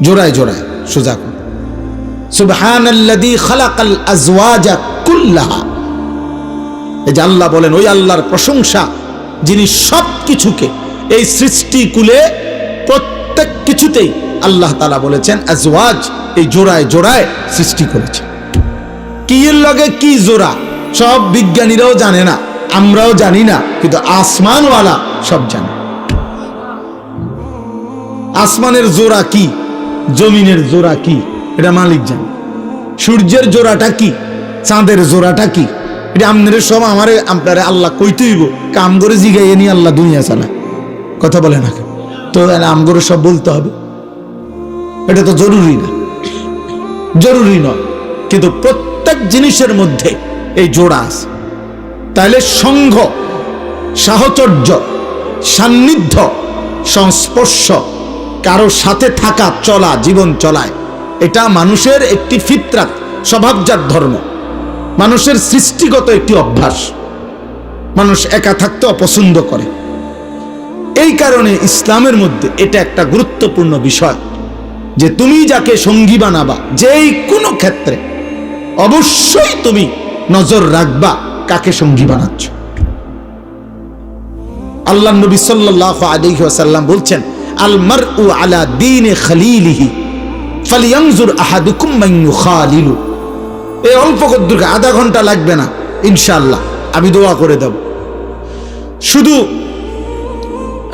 জোড়ায় জোড়ায়। সোজা কথা, সুবহানাল্লাযী খালাকাল আজওয়াজা কুল্লাহা। এই যে আল্লাহ বলেন, ওই আল্লাহর প্রশংসা যিনি সব কিছুকে, এই সৃষ্টি কুলে প্রত্যেক কিছুতেই আল্লাহ তাআলা বলেছেন আজওয়াজ, এই জোড়ায় জোড়ায় সৃষ্টি করেছেন। কি এর লগে কি জোড়া সব বিজ্ঞানীরাও জানে না, আমরাও জানি না, কিন্তু আসমানওয়ালা সব জানে। আসমানের জোড়া কি, জমিনের জোড়া কি, এটা মালিক জানে। সূর্যের জোড়াটা কি, চাঁদের জোড়াটা কি, এটা আপনাদের সব আমারে আপনারে আল্লাহ কইতেইব, কাম করে জিগাইয়ে নিয়ে আল্লাহ দুনিয়া চালায়, কথা বলে না কেন? তো আম করে সব বলতে হবে? এটা তো জরুরি না, জরুরি নয়, কিন্তু প্রত্যেক জিনিসের মধ্যে এই জোড়া আছে। তাহলে সঙ্গ, সাহচর্য, সান্নিধ্য, সংস্পর্শ, কারো সাথে থাকা, চলা, জীবন চলায়, এটা মানুষের একটি ফিতরাত, স্বভাবজাত ধর্ম, মানুষের সৃষ্টিগত একটি অভ্যাস। মানুষ একা থাকতে অপছন্দ করে। এই কারণে ইসলামের মধ্যে এটা একটা গুরুত্বপূর্ণ বিষয় যে তুমি যাকে সঙ্গী বানাবা, যেই কোনো ক্ষেত্রে অবশ্যই তুমি নজর রাখবা কাকে সঙ্গী বানাচ্ছ। আল্লাহ নবী সাল্লাল্লাহু আলাইহি ওয়াসাল্লাম বলছেন, আল মারউ আলা দীনি খলিলিহি ফালইয়ানজুর আহাদুকুম মান ইউখালিলু। এই অল্প কদ্দুর, আধা ঘন্টা লাগবে না ইনশাআল্লাহ, আমি দোয়া করে দেব। শুধু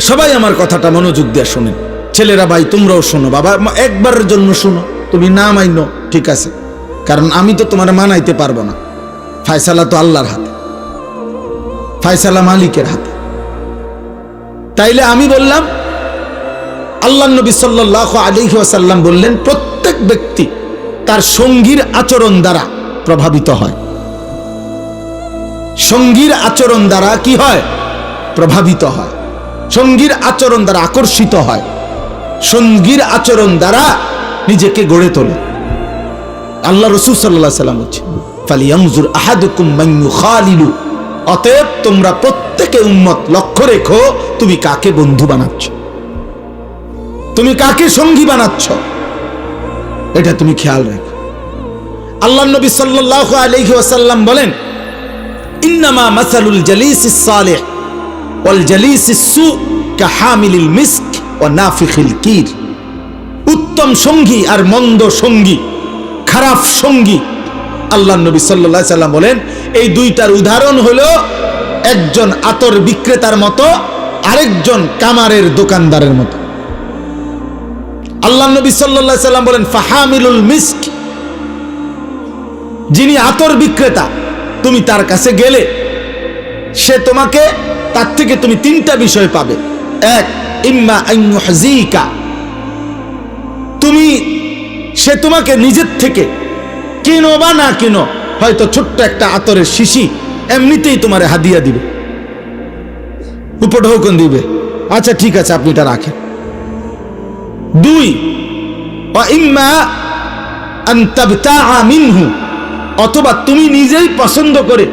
সবাই আমার কথাটা মনোযোগ দিয়ে শোনেন। ছেলেরা ভাই তোমরাও শোনো, বাবা একবারের জন্য শোনো, তুমি না মাইনো ঠিক আছে, কারণ আমি তো তোমার মানাইতে পারবো না। ফায়সালা তো আল্লাহর হাতে, ফায়সালা মালিকের হাতে। তাইলে আমি বললাম, আল্লাহ নবী সাল্লাল্লাহু আলাইহি ওয়াসাল্লাম বললেন, প্রত্যেক ব্যক্তি তার সঙ্গীর আচরণ দ্বারা প্রভাবিত হয়। সঙ্গীর আচরণ দ্বারা কি হয়? প্রভাবিত হয়। সঙ্গীর আচরণ দ্বারা আকর্ষিত হয়। সঙ্গীর আচরণ দ্বারা নিজেকে গড়ে তোলে। আল্লাহ রাসূল সাল্লাল্লাহু আলাইহি ওয়াসাল্লাম বলেছেন, ফালিয়ানজুর আহাদুকুম মান ইউখালিলু। অতএব তোমরা প্রত্যেকে উম্মত লক্ষ্য রেখো, তুমি কাকে বন্ধু বানাচ্ছ, তুমি কাকে সঙ্গী বানাচ্ছ, এটা তুমি খেয়াল রাখো। আল্লাহ নবী সাল্লাল্লাহু আলাইহি ওয়াসাল্লাম বলেন, ইন্নামা মাসালুল জালিসিস সালিহ ওয়াল জালিসিস সু কাহামিলিল মিস্ক ওয়া নাফিখিল কির। উত্তম সঙ্গী আর মন্দ সঙ্গী, খারাপ সঙ্গী, আল্লাহ নবী সাল্লাল্লাহু আলাইহি ওয়াসাল্লাম বলেন এই দুইটার উদাহরণ হলো একজন আতর বিক্রেতার মতো, আরেকজন কামারের দোকানদারের মতো। আল্লাহ নবী সাল্লাল্লাহু আলাইহি ওয়াসাল্লাম বলেন, ফাহামিলুল মিস্ক, যিনি আতর বিক্রেতা, তুমি তার কাছে গেলে সে তোমাকে, তার থেকে তুমি তিনটা বিষয় পাবে। এক, ইম্মা আন ইউহযিকা, সে তোমাকে নিজের থেকে কিনো বা না কিনো, হয়তো ছোট্ট একটা আতরের শিশি এমনিতেই তোমারে হাদিয়া দিবে, উপঢৌকন দিবে, আচ্ছা ঠিক আছে আপনি এটা রাখেন। দুই, ওয়া ইম্মা আন তাবতাআ মিনহু, অথবা তুমি নিজেই পছন্দ করে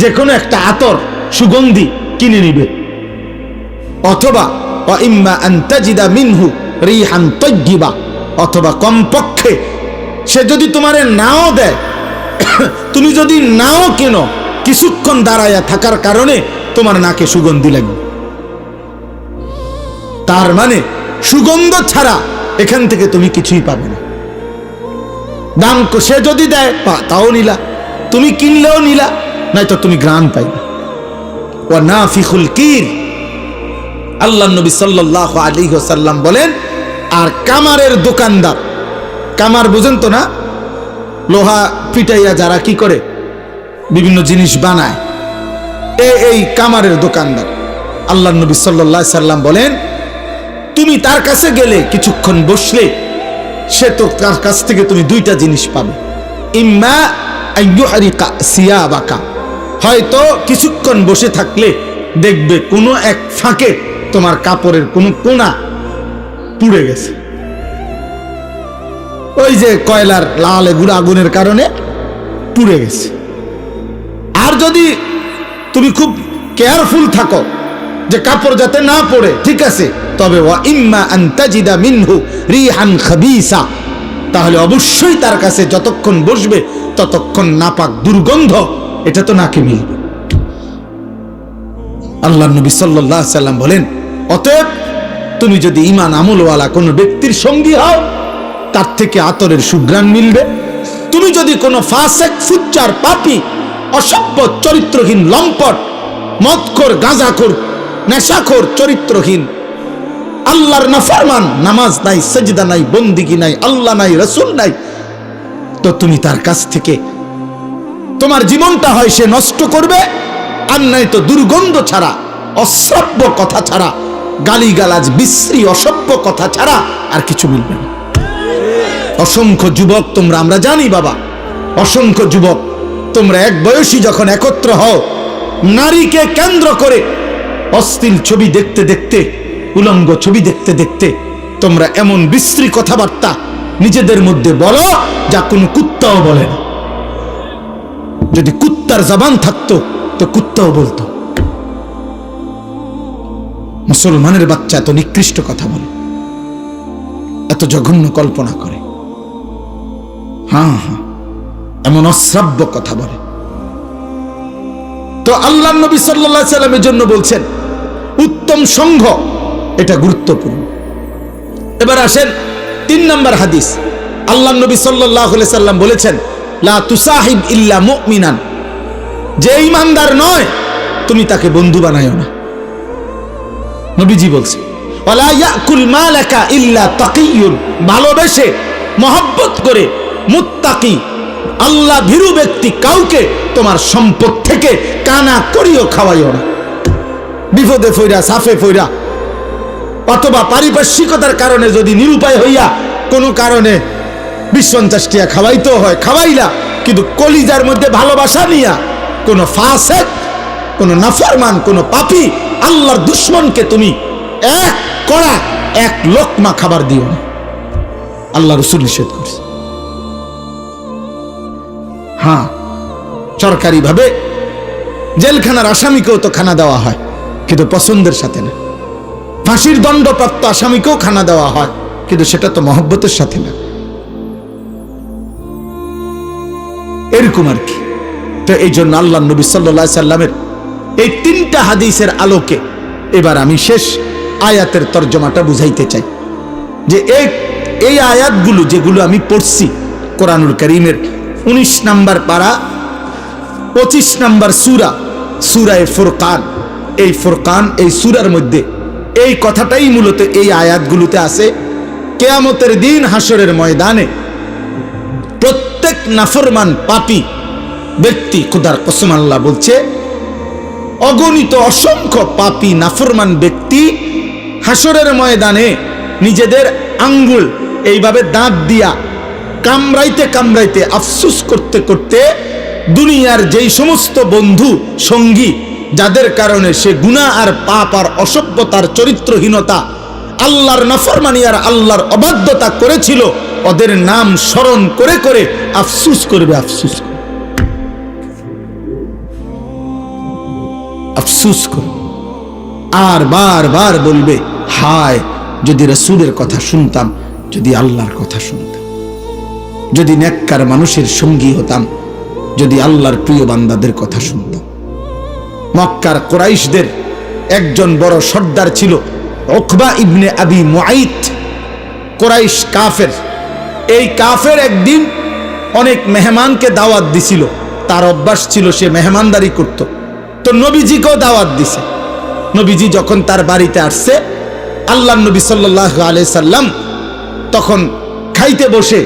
যে কোনো একটা আতর সুগন্ধি কিনে নিবে। অথবা ওয়া ইম্মা আন তাজিদা মিনহু রিহান তাইয়্যিবা, অথবা কমপক্ষে সে যদি তোমারে নাও দেয়, তুমি যদি নাও কেনো, কিছুক্ষণ দাঁড়ায়া থাকার কারণে তোমার নাকে সুগন্ধি লাগবে। তার মানে সুগন্ধ ছাড়া এখান থেকে তুমি কিছুই পাবে না। দাম সে যদি দেয় তাও নিলা, তুমি কিনলেও নিলা, নয়তো তুমি ঘ্রাণ পাইবে। ওয়া নাফিখুল কির, আল্লাহ নবী সাল্লাল্লাহু আলাইহি ওয়াসাল্লাম বলেন, আর কামারের দোকানদার, কামার বুঝেন তো না, লোহা পিটাইয়া যারা কি করে বিভিন্ন জিনিস বানায়, এই কামারের দোকানদার, আল্লাহ নবী সাল্লাল্লাহু আলাইহি ওয়াসাল্লাম বলেন, তুমি তার কাছে গেলে কিছুক্ষণ বসলে সে তো তার কাছ থেকে তুমি দুইটা জিনিস পাবে। ইম্মা আন ইউহরিকা সিয়াবাকা, হয়তো কিছুক্ষণ বসে থাকলে দেখবে কোনো এক ফাঁকে তোমার কাপড়ের কোনো কোনা পুড়ে গেছে, ওই যে কয়লার লাল এগুলো আগুনের কারণে পুড়ে গেছে। আর যদি তুমি খুব কেয়ারফুল থাকো যে কাপড় যাতে না পড়ে, ঠিক আছে, তবে ওয়া ইম্মা আন তাজিদা মিনহু রিহান খাবিসা, তাহলে অবশ্যই তার কাছে যতক্ষণ বসবে ততক্ষণ নাপাক দুর্গন্ধ এটা তো নাকে মিলবে। আল্লাহ নবী সাল্লাল্লাহু আলাইহি ওয়াসাল্লাম বলেন, অতএব তুমি যদি ঈমান আমলওয়ালা কোনো ব্যক্তির সঙ্গী হও, তার থেকে আতরের সুঘ্রাণ মিলবে। তুমি যদি কোনো ফাসেক, ফুজ্জার, পাপী, অসভ্য, চরিত্রহীন, লম্পট, মদখোর, গাঁজাখোর, নেশাখোর, চরিত্রহীন, আল্লাহর নাফরমান, নামাজ নাই, সেজদা নাই, বন্দিগি নাই, আল্লাহ নাই, রাসূল নাই, তো তুমি তার কাছ থেকে তোমার জীবনটা হয় সে নষ্ট করবে, আর নয়তো দুর্গন্ধ ছাড়া, অশ্রাব্য কথা ছাড়া, গালিগালাজ বিশ্রী অসভ্য কথা ছাড়া আর কিছু মিলবে না। অসংখ্য যুবক তোমরা, আমরা জানি বাবা, অসংখ্য যুবক তোমরা এক বয়সী যখন একত্র হও, নারীকে কেন্দ্র করে অশ্লীল ছবি দেখতে দেখতে, উলঙ্গ ছবি দেখতে দেখতে তোমরা এমন বিশ্রী কথাবার্তা নিজেদের মধ্যে বলো যা কোনো কুত্তাও বলে না। যদি কুত্তার জবান থাকতো তো কুত্তাও বলতো। মুসলমানের বাচ্চা এত নিকৃষ্ট কথা বলে, এত জঘন্য কল্পনা করে, হ্যাঁ হ্যাঁ, এমন অশ্রাব্য কথা বলে। তো আল্লাহ নবী সাল্লাল্লাহু আলাইহি সাল্লামের জন্য বলছেন উত্তম সংঘ এটা গুরুত্বপূর্ণ। এবার আসেন 3 নম্বর হাদিস। আল্লাহ নবী সাল্লাল্লাহু আলাইহি সাল্লাম বলেছেন, লা তুসাহিব ইল্লা মুমিনান, যে ঈমানদার নয় তুমি তাকে বন্ধু বানায়ো না। নবীজি বলছেন, ওয়ালা ইয়াকুল মালাকা ইল্লা তাকিয়ুন, ভালোবেসে মহব্বত করে মুত্তাকি আল্লাহ ভীরু ব্যক্তি কাউকে তোমার সম্পদ থেকে কানা করিও খাওয়াইও না। বিপদে ফইরা, সাফে ফইরা, অথবা পারিপার্শ্বিকতার কারণে যদি নিরুপায় হইয়া কোনো কারণে 20-50 টাকা খাওয়াইতেও হয়, খাওয়াইলা, কিন্তু কলিজার মধ্যে ভালোবাসা নিয়া কোনো ফাসিক, কোনো নাফরমান, কোনো পাপী আল্লাহর দুশমনকে তুমি এক কড়া, এক লোকমা খাবার দিও না। আল্লাহ রাসূল নিষেধ করেছে। হ্যাঁ, সরকারি ভাবে জেলখানার আসামিকেও তো খানা দেওয়া হয়, কিন্তু পছন্দের সাথে না। ফাঁসির দণ্ডপ্রাপ্ত আসামিকেও খানা দেওয়া হয়, কিন্তু সেটা তো মহব্বতের সাথে না। এরকম আর কি। তো এই জন্য আল্লাহ নবী সাল্লাল্লাহু আলাইহি সাল্লামের এই 3টা হাদিসের আলোকে এবার আমি শেষ আয়াতের তর্জমাটা বুঝাইতে চাই, যে এই আয়াতগুলো যেগুলো আমি পড়ছি কোরআনুল কারীমের 19 নম্বর পারা 25 নম্বর সূরা, সূরায়ে ফুরকান। এই ফুরকান, এই সূরার মধ্যে এই কথাটাই মূলত এই আয়াতগুলোতে আছে। কিয়ামতের দিন হাসরের ময়দানে প্রত্যেক নাফরমান পাপী ব্যক্তি, খোদার কসম আল্লাহ বলছে, অগণিত অসংখ্য পাপী নাফরমান ব্যক্তি হাসরের ময়দানে নিজেদের আঙ্গুল এইভাবে দাঁত দিয়া কামড়াইতে কামড়াইতে আফসোস করতে করতে দুনিয়ার যেই সমস্ত বন্ধু সঙ্গী যাদের কারণে সে গুনাহ আর পাপ আর অসভ্যতার চরিত্রহীনতা, আল্লাহর নাফরমানি আর আল্লাহর অবাধ্যতা করেছিল, ওদের নাম স্মরণ করে করে আফসোস করবে, আফসোস করবে, আফসোস করবে, আর বারবার বলবে, হায় যদি রাসূলের কথা শুনতাম, যদি আল্লাহর কথা শুনতাম, যদি নেককার মানুষের সঙ্গী হতাম, যদি আল্লাহর প্রিয় বান্দাদের কথা শুনতাম। মক্কার কুরাইশদের একজন বড় সর্দার ছিল উকবা ইবনে আবি মুআইত, কুরাইশ কাফের। এই কাফের একদিন অনেক মেহমানকে দাওয়াত দিছিল, তার অভ্যাস ছিল সে মেহমানদারি করত। তো নবীজিকেও দাওয়াত দিছে। নবীজি যখন তার বাড়িতে আসছে, আল্লাহ নবী সাল্লাল্লাহু আলাইহি সাল্লাম তখন খাইতে বসে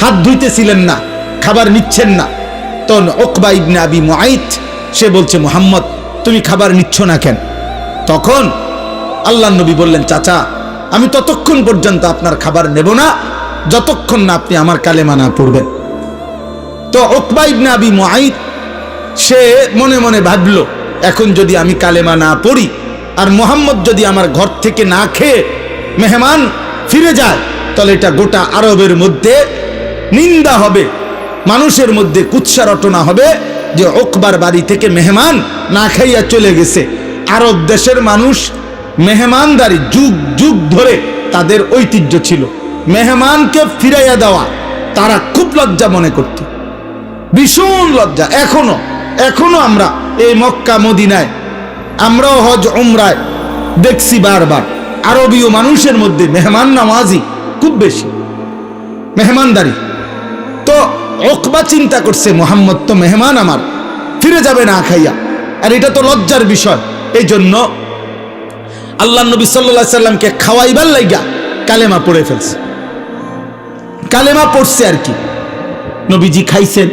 হাত ধুইতেছিলেন না, খাবার নিচ্ছেন না। তখন উকবা ইবনে আবি মুআইত সে বলছে, মুহাম্মদ তুমি খাবার নিচ্ছ না কেন? তখন আল্লাহ নবী বললেন, চাচা আমি ততক্ষণ পর্যন্ত আপনার খাবার নেব না যতক্ষণ না আপনি আমার কালেমা না পড়বেন। তো উকবা ইবনে আবি মুআইত সে মনে মনে ভাবল, এখন যদি আমি কালেমা না পড়ি আর মুহাম্মদ যদি আমার ঘর থেকে না খেয়ে মেহমান ফিরে যায়, তাহলে এটা গোটা আরবের মধ্যে নিন্দা হবে, মানুষের মধ্যে কুৎসা রটনা হবে যে উকবার বাড়ি থেকে মেহমান না খাইয়া চলে গেছে। আরব দেশের মানুষ মেহমানদারি যুগ যুগ ধরে তাদের ঐতিহ্য ছিল, মেহমানকে ফিরাইয়া দেওয়া তারা খুব লজ্জা মনে করত, ভীষণ লজ্জা। এখনো আমরা এই মক্কা মদিনায়, আমরাও হজ উমরায় দেখছি বারবার আরবীয় মানুষের মধ্যে মেহমান নামাজি খুব বেশি, মেহমানদারি। তো উকবা চিন্তা করছে, মুহাম্মদ তো মেহমান আমার, ফিরে যাবে না খাইয়া, আর এটা তো লজ্জার বিষয়। এই জন্য আল্লাহ নবী সাল্লাল্লাহু আলাইহি সাল্লামকে খাওয়াইবার লাইগা কালেমা পড়ে ফেলছে, কালেমা পড়ছে আর কি। নবীজি খাইছেন,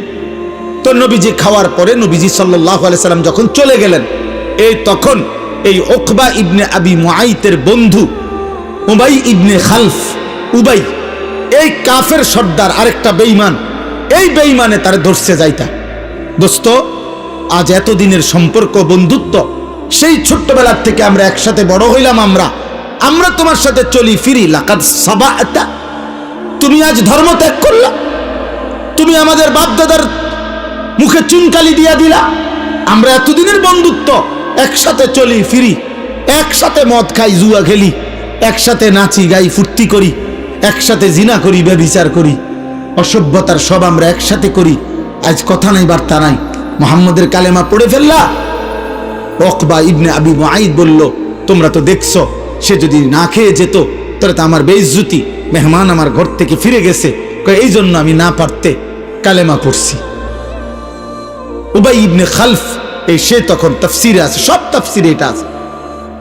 তো নবীজি খাওয়ার পরে নবীজি সাল্লাল্লাহু আলাইহি সাল্লাম যখন চলে গেলেন, এই তখন এই উকবা ইবনে আবি মুআইতের বন্ধু উবাই ইবনে খালফ, উবাই এই কাফের সর্দার, আরেকটা বেঈমান, এই বেঈমানে তারে ধরছে যাইতা। দোস্ত, আজ এতদিনের সম্পর্ক, বন্ধুত্ব, সেই ছোট্টবেলার থেকে আমরা একসাথে বড় হইলাম, আমরা তোমার সাথে চলি ফিরি, লাকাদ সাবাতা, তুমি আজ ধর্ম ত্যাগ করলা, তুমি আমাদের বাপদাদার মুখে চুনকালি দিয়া দিলা। আমরা এতদিনের বন্ধুত্ব, একসাথে চলি ফিরি, একসাথে মদ খাই, জুয়া খেলি, একসাথে নাচি গাই, ফুর্তি করি, একসাথে জিনা করি, ব্যভিচার করি, অসভ্যতার সব আমরা একসাথে করি। আজ কথা নাই, বার্তা নাই, মুহাম্মদের কালেমা পড়ে ফেললা। উকবা ইবনে আবি মুআইদ বলল, তোমরা তো দেখছো, সে যদি না খেয়ে যেত তাহলে তো আমার বেইজ্জতি, মেহমান আমার ঘর থেকে ফিরে গেছে, এই জন্য আমি না পারতে কালেমা পড়ছি। উবাই ইবনে খালফ, এই সে তখন তাফসিরে আছে, সব তাফসিরে এটা আছে,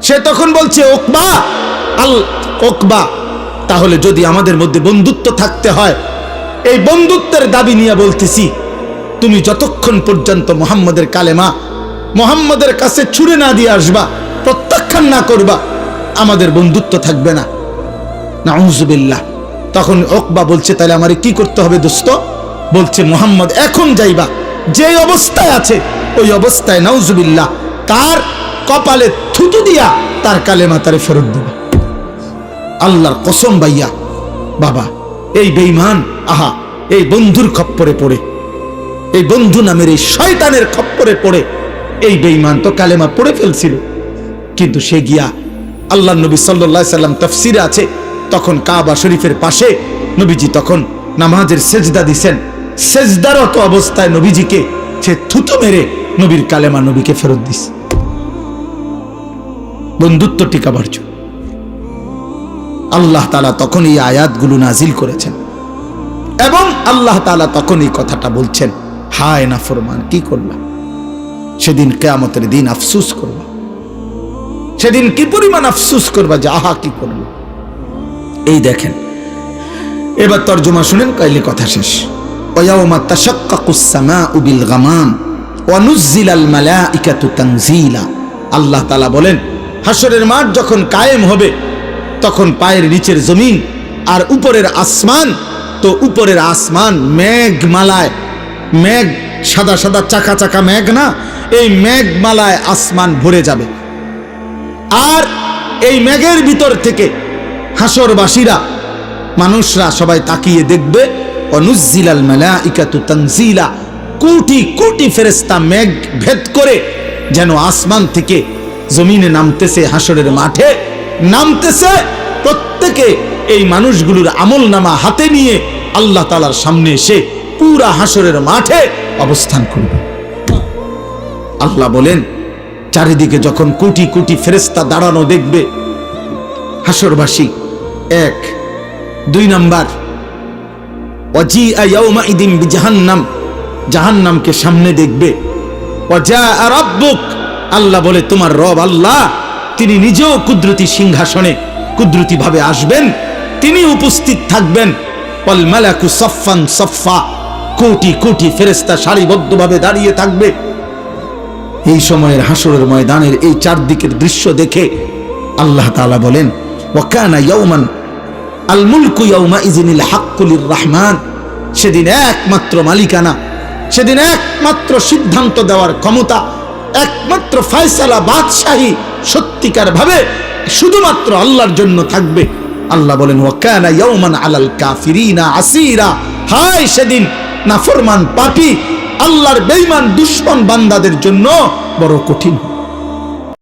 সে তখন বলছে, উকবা, তাহলে যদি আমাদের মধ্যে বন্ধুত্ব থাকতে হয়, এই বন্ধুত্বের দাবি নিয়ে বলতেছি, তুমি যতক্ষণ পর্যন্ত মুহাম্মদের কালেমা মুহাম্মদের কাছে ছুড়ে না দিয়ে আসবা, প্রত্যাখ্যান না করবা, আমাদের বন্ধুত্ব থাকবে না। নাউযুবিল্লাহ। তখন উকবা বলছে, তাহলে আমারে কি করতে হবে দোস্ত? বলছে, মুহাম্মদ এখন যাইবা, যে অবস্থায় আছে ওই অবস্থায় নাউযুবিল্লাহ তার কপালে থুতু দিয়া তার কালেমা তারে ফেরত দিবা। আল্লাহর কসম ভাইয়া, বাবা, এই বেঈমান, আহা, এই বন্ধুর খপ্পরে পড়ে, এই বন্ধু নামের এই শয়তানের খপ্পরে পড়ে এই বেঈমান তো কালেমা পড়ে ফেলছিল, কিন্তু সে গিয়া আল্লাহ নবী সাল্লাল্লাহু আলাইহি সাল্লাম তাফসিরে আছে, তখন কাবা শরীফের পাশে নবীজি তখন নামাজের সেজদা দিছেন, সেজদারত অবস্থায় নবীজিকে সে থুতু মেরে নবীর কালেমা নবীকে ফেরত দিস, বন্ধুত্ব টিকাবার জন্য। আল্লাহ তাআলা তখন এই আয়াতগুলো নাজিল করেছেন এবং আল্লাহ তাআলা তখন এই কথাটা বলছেন, হায় নাফরমান, কি করলা? সেদিন কিয়ামতের দিন আফসোস করবা, সেদিন কি পরিমাণ আফসোস করবা যে আহা কি করলো। এই দেখেন, এবার তর্জমা শুনেন, কাইলে কথা শেষ। ওয়ায়াউমা তাশাক্কাকুস সামাউ বিল গামাম ওয়া নুজ্জিলাল মালাইকাতু তানজিলা। আল্লাহ তাআলা বলেন, হাসরের মাঠ যখন কায়েম হবে, তখন পায়ের নিচের জমিন আর উপরের আসমান, তো উপরের আসমান মেঘমালায়, মেঘ সাদা সাদা চাকা চাকা মেঘ না, এই মেঘমালায় আসমান ভরে যাবে। আর এই মেঘের ভিতর থেকে হাসরবাসীরা, মানুষরা সবাই তাকিয়ে দেখবে, অনুজ্জিলাল মালাইকাতু তানজিলা, কোটি কোটি ফেরেশতা মেঘ ভেদ করে যেন আসমান থেকে জমিনে নামতেছে, হাসরের মাঠে নামতেছে। প্রত্যেকে এই মানুষগুলোর আমলনামা হাতে নিয়ে আল্লাহ তাআলার সামনে এসে পুরা হাসরের মাঠে অবস্থান করবে। আল্লাহ বলেন, চারিদিকে যখন কোটি কোটি ফেরেশতা দাঁড়ানো দেখবে হাসরবাসী, এক, দুই নাম্বার, ওয়াজিআ ইয়াউমাইদিন বিজাহান্নাম, জাহান্নামকে সামনে দেখবে। ওয়াজাআ রাব্বুক, আল্লাহ বলে, তোমার রব আল্লাহ তিনি নিজেও কুদরতি সিংহাসনে কুদরতি ভাবে আসবেন, তিনি উপস্থিত থাকবেন। ওয়াল মালাকু সাফফান সাফফা, কোটি কোটি ফেরেশতা সারিবদ্ধভাবে দাঁড়িয়ে থাকবে। এই সময়ের হাসরের ময়দানের এই চারদিকের দৃশ্য দেখে আল্লাহ তাআলা বলেন, ওয়া কানা ইয়াউমান আল মুলকু ইয়াউমাইযিনিল হাক্কু লির রহমান, সেদিন একমাত্র মালিকানা, সেদিন একমাত্র সিদ্ধান্ত দেওয়ার ক্ষমতা, একমাত্র ফয়সালা, বাদশাহী সত্যিকার ভাবে শুধুমাত্র আল্লাহর জন্য থাকবে। আল্লাহ বলেন, ওয়া কানা ইয়াউমান আলাল কাফিরিনা আসীরা, হায় সেদিন নাফরমান পাপী আল্লাহর বেঈমান দুশমন বান্দাদের জন্য বড় কঠিন।